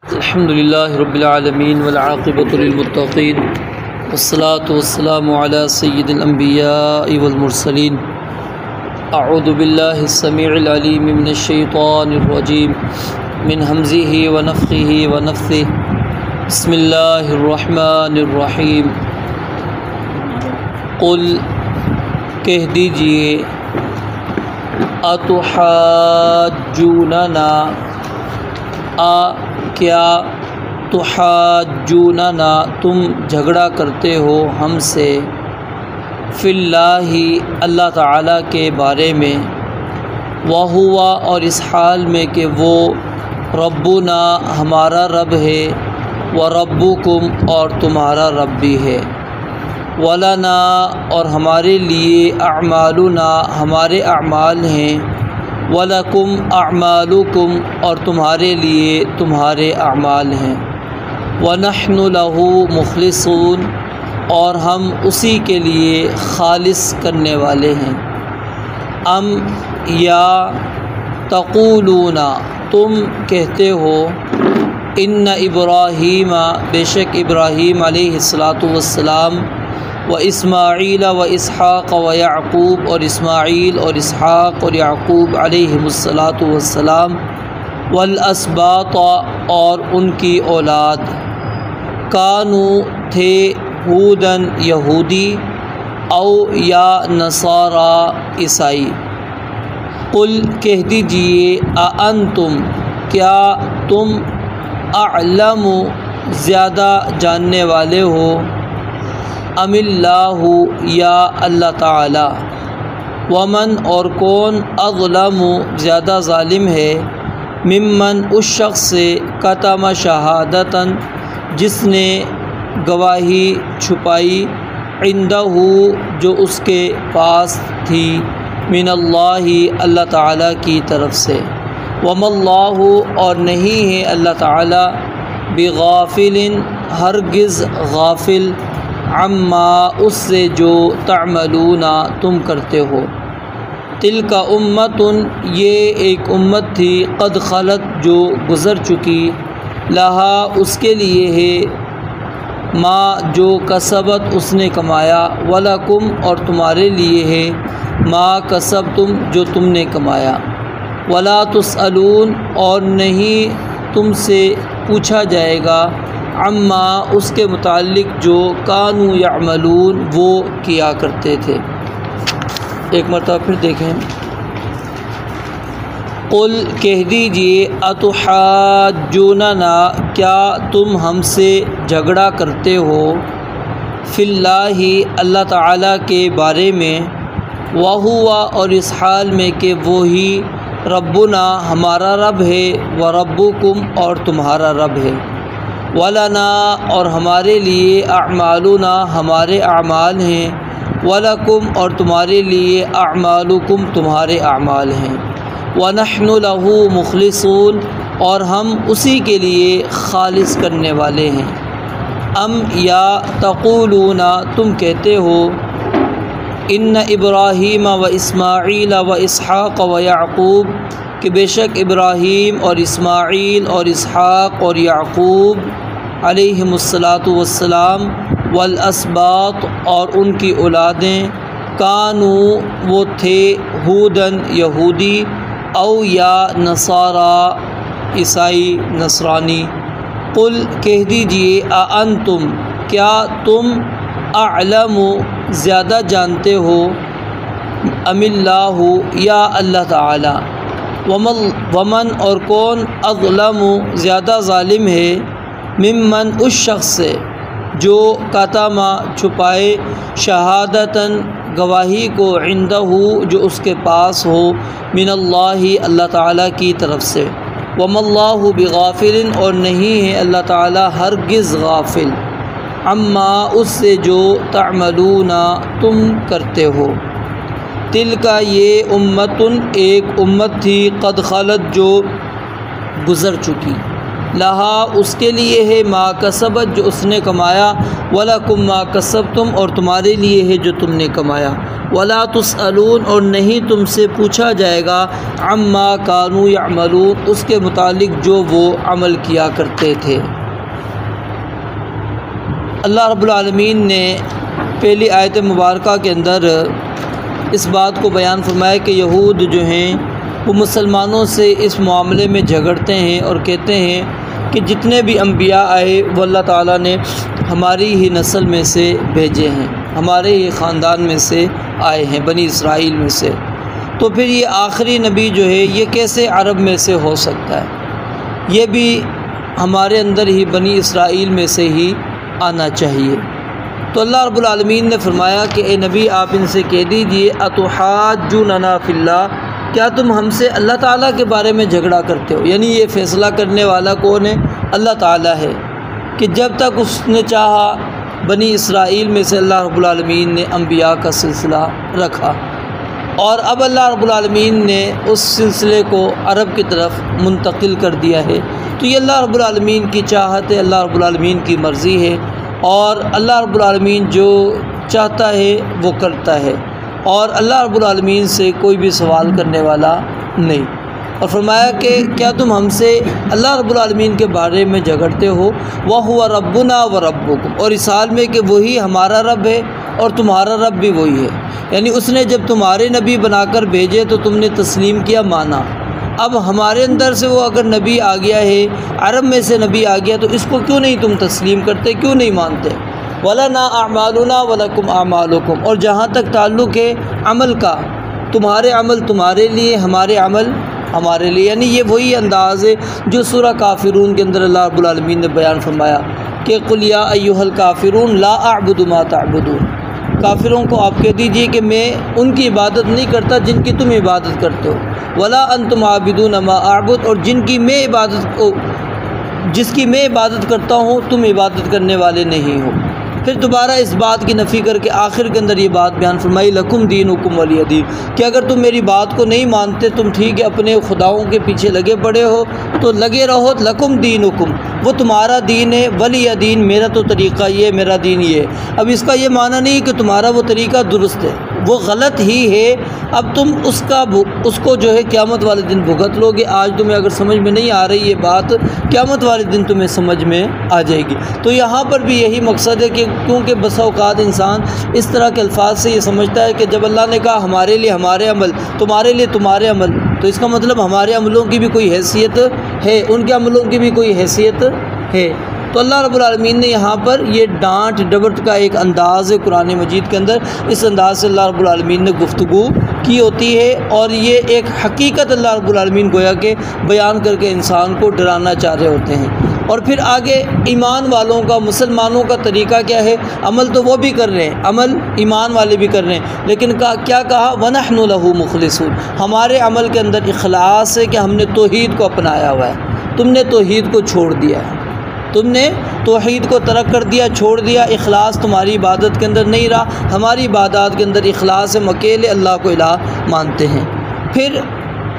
الحمد للہ رب العالمین والعاقبۃ للمتقین والصلاة والسلام علی سید الانبیاء والمرسلین اعوذ باللہ السمیع العلیم من الشیطان الرجیم من ہمزہ ونفخہ ونفثہ بسم اللہ الرحمن الرحیم قل کہہ دیجئے اتحاجوننا کیا تحاجوننا تم جھگڑا کرتے ہو ہم سے فی اللہ اللہ تعالیٰ کے بارے میں وہو اور اس حال میں کہ وہ ربنا ہمارا رب ہے وربکم اور تمہارا رب بھی ہے ولنا اور ہمارے لیے اعمالنا ہمارے اعمال ہیں وَلَكُمْ أَعْمَالُكُمْ اور تمہارے لیے تمہارے اعمال ہیں وَنَحْنُ لَهُ مُخْلِصُونَ اور ہم اسی کے لیے خالص کرنے والے ہیں ام یا تقولون تم کہتے ہو ان ابراہیم بے شک ابراہیم علیہ السلام و اسماعیل و اسحاق و یعقوب اور اسماعیل اور اسحاق اور یعقوب علیہم السلام والاسباط اور ان کی اولاد کانوا تھے ہودن یہودی او یا نصارا عیسائی قل کہہ دیجئے اانتم کیا تم اعلم زیادہ جاننے والے ہو ام اللہ یا اللہ تعالی ومن اور کون اظلم زیادہ ظالم ہے ممن اس شخص سے کتم شہادتاً جس نے گواہی چھپائی عندہ جو اس کے پاس تھی من اللہ اللہ تعالی کی طرف سے وما اللہ اور نہیں ہے اللہ تعالی بغافل ہرگز غافل عما اس سے جو تعملون تم کرتے ہو تلک امت یہ ایک امت تھی قد خلت جو گزر چکی لہا اس کے لیے ہے ما جو کسبت اس نے کمایا ولکم اور تمہارے لیے ہے ما کسبتم جو تم نے کمایا ولا تسألون اور نہیں تم سے پوچھا جائے گا عما اس کے متعلق جو کانوا یعملون وہ کیا کرتے تھے۔ ایک مرتبہ پھر دیکھیں قل کہہ دیجئے اتحاجوننا کیا تم ہم سے جھگڑا کرتے ہو فی اللہ اللہ تعالیٰ کے بارے میں وہو اور اس حال میں کہ وہی ربنا ہمارا رب ہے وربکم اور تمہارا رب ہے وَلَنَا اور ہمارے لیے اعمالنا ہمارے اعمال ہیں وَلَكُمْ اور تمہارے لیے اعمالکم تمہارے اعمال ہیں وَنَحْنُ لَهُ مُخْلِصُونَ اور ہم اسی کے لیے خالص کرنے والے ہیں ام یا تقولون تم کہتے ہو ان ابراہیم و اسماعیل و اسحاق و یعقوب کہ بے شک ابراہیم اور اسماعیل اور اسحاق اور یعقوب علیہم السلام والاسباط اور ان کی اولادیں کانوا وہ تھے ہودن یہودی او یا نصارا عیسائی نصرانی قل کہہ دیجئے اانتم کیا تم اعلم زیادہ جانتے ہو ام اللہ یا اللہ تعالی ومن اور کون اظلم زیادہ ظالم ہے ممن اس شخص سے جو کتم چھپائے شہادتاً گواہی کو عندہ جو اس کے پاس ہو من اللہ اللہ تعالیٰ کی طرف سے وما اللہ بغافل اور نہیں ہے اللہ تعالیٰ ہرگز غافل عما اس سے جو تعملون تم کرتے ہو تلک یہ امت ایک امت تھی قد خلت جو گزر چکی لہا اس کے لیے ہے ما کسبت جو اس نے کمایا، ولکم ما کسبتم اور تمہارے لیے ہے جو تم نے کمایا، ولا تسألون اور نہیں تم سے پوچھا جائے گا، عما کانوا یعملون اس کے متعلق جو وہ عمل کیا کرتے تھے۔ اللہ رب العالمین نے پہلی آیت مبارکہ کے اندر اس بات کو بیان فرمایا کہ یہود جو ہیں وہ مسلمانوں سے اس معاملے میں جھگڑتے ہیں اور کہتے ہیں کہ جتنے بھی انبیاء آئے وہ اللہ تعالیٰ نے ہماری ہی نسل میں سے بھیجے ہیں، ہمارے ہی خاندان میں سے آئے ہیں، بنی اسرائیل میں سے، تو پھر یہ آخری نبی جو ہے یہ کیسے عرب میں سے ہو سکتا ہے؟ یہ بھی ہمارے اندر ہی بنی اسرائیل میں سے ہی آنا چاہیے۔ تو اللہ رب العالمین نے فرمایا کہ اے نبی آپ ان سے کہہ دیجئے اتحاجوننا فی اللہ، کیا تم ہم سے اللہ تعالیٰ کے بارے میں جھگڑا کرتے ہو؟ یعنی یہ فیصلہ کرنے والا کون ہے؟ اللہ تعالیٰ ہے، کہ جب تک اس نے چاہا بنی اسرائیل میں سے اللہ رب العالمین نے انبیاء کا سلسلہ رکھا، اور اب اللہ رب العالمین نے اس سلسلے کو عرب کی طرف منتقل کر دیا ہے۔ تو یہ اللہ رب العالمین کی چاہت ہے، اللہ رب العالمین کی مرضی ہے، اور اللہ رب العالمین جو چاہتا ہے وہ کرتا ہے، اور اللہ رب العالمین سے کوئی بھی سوال کرنے والا نہیں۔ اور فرمایا کہ کیا تم ہم سے اللہ رب العالمین کے بارے میں جھگڑتے ہو؟ وَهُوَ رَبُّنَا وَرَبُّكُمْ اور اس حال میں کہ وہی ہمارا رب ہے اور تمہارا رب بھی وہی ہے، یعنی اس نے جب تمہارے نبی بنا کر بھیجے تو تم نے تسلیم کیا، مانا۔ اب ہمارے اندر سے وہ اگر نبی آ گیا ہے، عرب میں سے نبی آ گیا، تو اس کو کیوں نہیں تم تسلیم کرتے، کیوں نہیں مانتے؟ وَلَنَا أَعْمَالُنَا وَلَكُمْ أَعْمَالُكُمْ اور جہاں تک تعلق ہے عمل کا، تمہارے عمل تمہارے لیے، ہمارے عمل ہمارے لیے، یعنی یہ وہی انداز ہے جو سورہ کافرون کے اندر اللہ رب العالمین نے بیان فرمایا کہ قُلْ يَا أَيُّهَا الْكَافِرُونَ لَا أَعْبُدُ مَا تَعْبُدُونَ، کافروں کو آپ کہہ دیجئے کہ میں ان کی عبادت نہیں کرتا جن کی تم عبادت کرتے ہو، وَلَا أَنْتُمْ عَابِدُونَ مَا أَعْبُدُ اور جس کی میں عبادت کرتا ہوں تم عبادت کرنے والے نہیں ہو۔ پھر دوبارہ اس بات کی نفی کر کے آخر کے اندر یہ بات بیان فرمائی لکم دینکم ولی دین، کہ اگر تم میری بات کو نہیں مانتے، تم ٹھیک ہے اپنے خداؤں کے پیچھے لگے پڑے ہو تو لگے رہو، لکم دینکم وہ تمہارا دین ہے، ولی دین میرا تو طریقہ یہ، میرا دین یہ ہے۔ اب اس کا یہ معنی نہیں کہ تمہارا وہ طریقہ درست ہے، وہ غلط ہی ہے، اب تم اس کو جو ہے قیامت والے دن بھگت لو گے۔ آج تمہیں اگر سمجھ میں نہیں آ رہی یہ بات، قیامت والے دن تمہیں سمجھ میں آ جائے گی۔ تو یہاں پر بھی یہی مقصد ہے کہ کیونکہ بسا اوقات انسان اس طرح کے الفاظ سے یہ سمجھتا ہے کہ جب اللہ نے کہا ہمارے لیے ہمارے عمل، تمہارے لیے تمہارے عمل، تو اس کا مطلب ہمارے عملوں کی بھی کوئی حیثیت ہے، ان کے عملوں کی بھی کوئی حیثیت ہے۔ تو اللہ رب العالمین نے یہاں پر یہ ڈانٹ ڈپٹ کا ایک انداز ہے قرآن مجید کے اندر، اس انداز سے اللہ رب العالمین نے گفتگو کی ہوتی ہے، اور یہ ایک حقیقت اللہ رب العالمین گویا کہ بیان کر کے انسان کو ڈرانا چاہ رہے ہوتے ہیں۔ اور پھر آگے ایمان والوں کا، مسلمانوں کا طریقہ کیا ہے؟ عمل تو وہ بھی کر رہے ہیں، عمل ایمان والے بھی کر رہے ہیں، لیکن کیا کہا؟ وَنَحْنُ لَهُ مُخْلِصُونَ ہمارے عمل کے اندر اخلاص ہے کہ ہم نے توحید کو اپنایا ہوا ہے، تم نے توحید کو چھوڑ دیا ہے، تم نے توحید کو ترک کر دیا، چھوڑ دیا، اخلاص تمہاری عبادت کے اندر نہیں رہا، ہماری عبادات کے اندر اخلاص ہے، ہم اکیلے اللہ کو الہ مانتے ہیں۔ پھر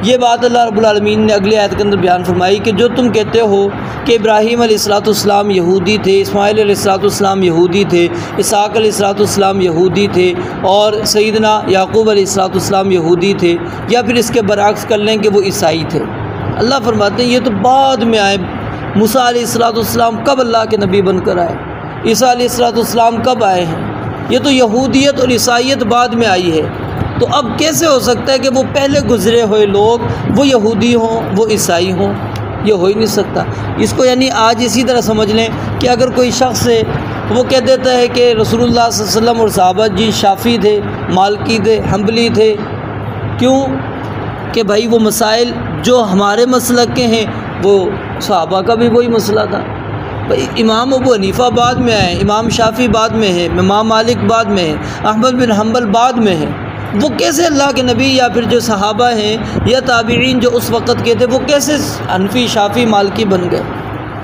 یہ بات اللہ رب العالمین نے اگلی آیت کے اندر بیان فرمائی کہ جو تم کہتے ہو کہ ابراہیم علیہ السلام یہودی تھے، اسماعیل علیہ السلام یہودی تھے، اسحاق علیہ السلام یہودی تھے، اور سیدنا یعقوب علیہ السلام یہودی تھے، یا پھر اس کے برعکس کر لیں کہ وہ عیسائی تھے۔ اللہ فرماتے ہیں یہ تو بعد میں آئے، موسیٰ علیہ السلام کب اللہ کے نبی بن کر آئے؟ عیسیٰ علیہ السلام کب آئے ہیں؟ یہ تو یہودیت اور عیسائیت بعد میں آئی ہے۔ تو اب کیسے ہو سکتا ہے کہ وہ پہلے گزرے ہوئے لوگ وہ یہودی ہوں، وہ عیسائی ہوں؟ یہ ہو ہی نہیں سکتا۔ اس کو یعنی آج اسی طرح سمجھ لیں کہ اگر کوئی شخص ہے وہ کہہ دیتا ہے کہ رسول اللہ صلی اللہ علیہ وسلم اور صحابہ جی شافعی تھے، مالکی تھے، حنبلی تھے، کیوں کہ بھائی وہ مسائل جو ہمارے مسلک کے ہیں وہ صحابہ کا بھی وہی مسئلہ تھا۔ بھائی امام ابو حنیفہ بعد میں آئے، امام شافعی بعد میں ہے، امام مالک بعد میں ہے، احمد بن حنبل بعد میں ہے، وہ کیسے اللہ کے نبی یا پھر جو صحابہ ہیں یا تابعین جو اس وقت کے تھے وہ کیسے حنفی شافعی مالکی بن گئے؟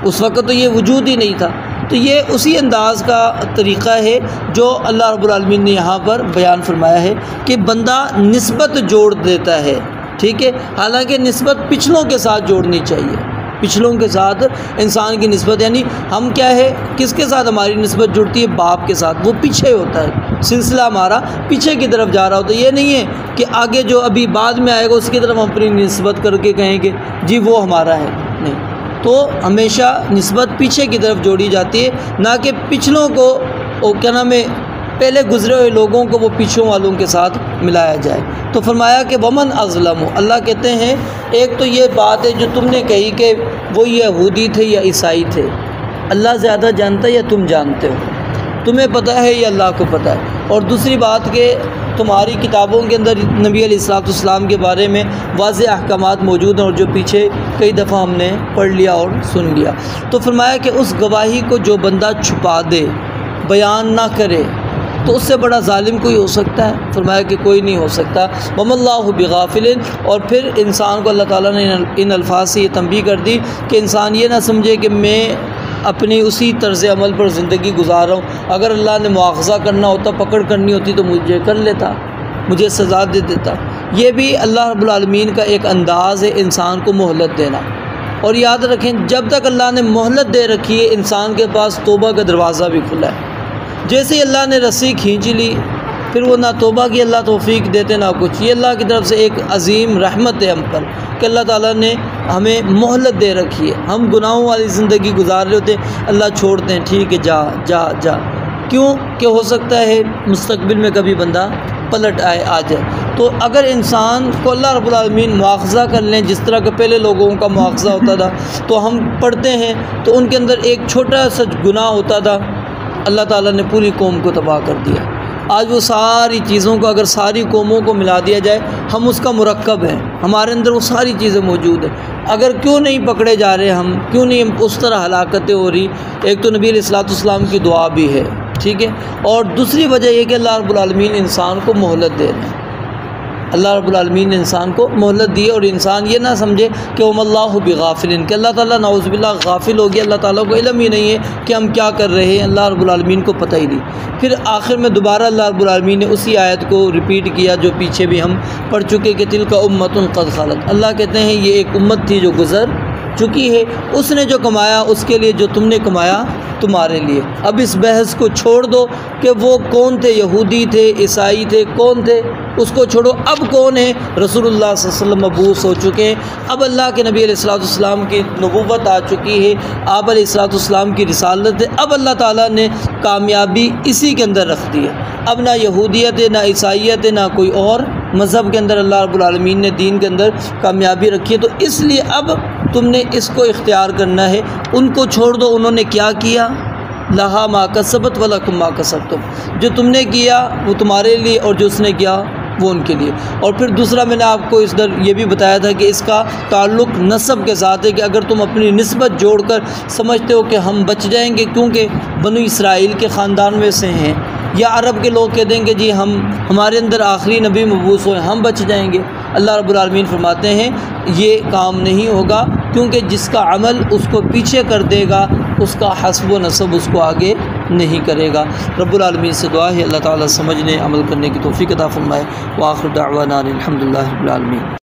اس وقت تو یہ وجود ہی نہیں تھا۔ تو یہ اسی انداز کا طریقہ ہے جو اللہ رب العالمین نے یہاں پر بیان فرمایا ہے کہ بندہ نسبت جوڑ دیتا ہے، ٹھیک ہے، حالانکہ نسبت پچھلوں کے ساتھ جوڑنی چاہیے، پچھلوں کے ساتھ انسان کی نسبت، یعنی ہم کیا ہے، کس کے ساتھ ہماری نسبت جڑتی ہے؟ باپ کے ساتھ، وہ پیچھے ہوتا ہے، سلسلہ ہمارا پیچھے کی طرف جا رہا ہوتا ہے۔ یہ نہیں ہے کہ آگے جو ابھی بعد میں آئے گا اس کی طرف ہم اپنی نسبت کر کے کہیں گے جی وہ ہمارا ہے، نہیں۔ تو ہمیشہ نسبت پیچھے کی طرف جوڑی جاتی ہے، نہ کہ پچھلوں کو کیا نام ہے، پہلے گزرے ہوئے لوگوں کو وہ پیچھوں والوں کے ساتھ ملایا جائے۔ تو فرمایا کہ ومن اظلم، اللہ کہتے ہیں ایک تو یہ بات ہے جو تم نے کہی کہ وہ یہودی تھے یا عیسائی تھے، اللہ زیادہ جانتا ہے یا تم جانتے ہو؟ تمہیں پتہ ہے یا اللہ کو پتہ ہے؟ اور دوسری بات کہ تمہاری کتابوں کے اندر نبی علیہ السلام کے بارے میں واضح احکامات موجود ہیں، اور جو پیچھے کئی دفعہ ہم نے پڑھ لیا اور سن لیا۔ تو فرمایا کہ اس گواہی کو جو بندہ چھپا دے، بیان نہ کرے، تو اس سے بڑا ظالم کوئی ہو سکتا ہے؟ فرمایا کہ کوئی نہیں ہو سکتا۔ وَمَا اللَّهُ بِغَافِلٍ، اور پھر انسان کو اللہ تعالیٰ نے ان الفاظ سے یہ تنبیہ کر دی کہ انسان یہ نہ سمجھے کہ میں اپنی اسی طرز عمل پر زندگی گزار رہا ہوں، اگر اللہ نے مواخذہ کرنا ہوتا، پکڑ کرنی ہوتی تو مجھے کر لیتا، مجھے سزا دے دیتا۔ یہ بھی اللہ رب العالمین کا ایک انداز ہے انسان کو مہلت دینا۔ اور یاد رکھیں جب تک اللہ نے مہلت دے رکھی ہے انسان کے پاس توبہ کا دروازہ بھی کھلا ہے۔ جیسے ہی اللہ نے رسی کھینچ لی پھر وہ نہ توبہ کی اللہ توفیق دیتے نہ کچھ۔ یہ اللہ کی طرف سے ایک عظیم رحمت ہے ہم پر کہ اللہ تعالیٰ نے ہمیں مہلت دے رکھی ہے۔ ہم گناہوں والی زندگی گزار رہے ہوتے ہیں، اللہ چھوڑتے ہیں، ٹھیک ہے جا جا جا، کیوں کہ ہو سکتا ہے مستقبل میں کبھی بندہ پلٹ آ جائے۔ تو اگر انسان کو اللہ رب العالمین مواخذہ کر لیں جس طرح کہ پہلے لوگوں کا مواخذہ ہوتا تھا، تو ہم پڑھتے ہیں تو ان کے اندر ایک چھوٹا سا گناہ ہوتا تھا، اللہ تعالیٰ نے پوری قوم کو تباہ کر دیا۔ آج وہ ساری چیزوں کو اگر ساری قوموں کو ملا دیا جائے، ہم اس کا مرکب ہیں، ہمارے اندر وہ ساری چیزیں موجود ہیں، اگر کیوں نہیں پکڑے جا رہے ہم، کیوں نہیں اس طرح ہلاکتیں ہو رہی؟ ایک تو نبی علیہ السلام کی دعا بھی ہے، ٹھیک ہے، اور دوسری وجہ یہ کہ اللہ رب العالمین انسان کو مہلت دے رہے ہیں۔ اللہ رب العالمین نے انسان کو مہلت دی، اور انسان یہ نہ سمجھے کہ وَمَا اللَّهُ بِغَافِلٍ، کہ اللہ تعالیٰ نعوذ باللہ غافل ہو گیا، اللہ تعالیٰ کو علم ہی نہیں ہے کہ ہم کیا کر رہے ہیں، اللہ رب العالمین کو پتہ ہی نہیں۔ پھر آخر میں دوبارہ اللہ رب العالمین نے اسی آیت کو ریپیٹ کیا جو پیچھے بھی ہم پڑھ چکے کہ تِلْكَ أُمَّةٌ قَدْ خَلَتْ، اللہ کہتے ہیں یہ ایک امت تھی جو گزر چکی ہے، اس نے جو کمایا اس کے لیے، جو تم نے کمایا تمہارے لیے۔ اب اس بحث کو چھوڑ دو کہ وہ کون تھے، یہودی تھے، عیسائی تھے، کون تھے، اس کو چھوڑو۔ اب کون ہے؟ رسول اللہ صلی اللہ علیہ وسلم مبعوث ہو چکے ہیں، اب اللہ کے نبی علیہ السلام کی نبوت آ چکی ہے، آپ علیہ السلام کی رسالت ہے، اب اللہ تعالیٰ نے کامیابی اسی کے اندر رکھ دی ہے۔ اب نہ یہودیت ہے، نہ عیسائیت ہے، نہ کوئی اور مذہب کے اندر اللہ رب العالمین نے دین کے اندر کامیابی رکھی ہے۔ تو اس لیے اب تم نے اس کو اختیار کرنا ہے، ان کو چھوڑ دو، انہوں نے کیا کیا، لہا ما کسبت ولکم ما کسبتم، جو تم نے کیا وہ تمہارے لیے اور جو اس نے کیا وہ ان کے لیے۔ اور پھر دوسرا میں نے آپ کو اس در یہ بھی بتایا تھا کہ اس کا تعلق نسب کے ساتھ ہے، کہ اگر تم اپنی نسبت جوڑ کر سمجھتے ہو کہ ہم بچ جائیں گے کیونکہ بنو اسرائیل کے خاندان میں سے ہیں، یا عرب کے لوگ کہہ دیں گے جی ہمارے اندر آخری نبی مبعوث ہوئے ہم بچ جائیں گے، اللہ رب العالمین فرماتے ہیں یہ کام نہیں ہوگا، کیونکہ جس کا عمل اس کو پیچھے کر دے گا اس کا حسب و نسب اس کو آگے نہیں کرے گا۔ رب العالمین سے دعا ہے اللہ تعالیٰ سمجھنے عمل کرنے کی توفیق عطا فرمائے۔ وآخر دعوانا الحمدللہ رب العالمین۔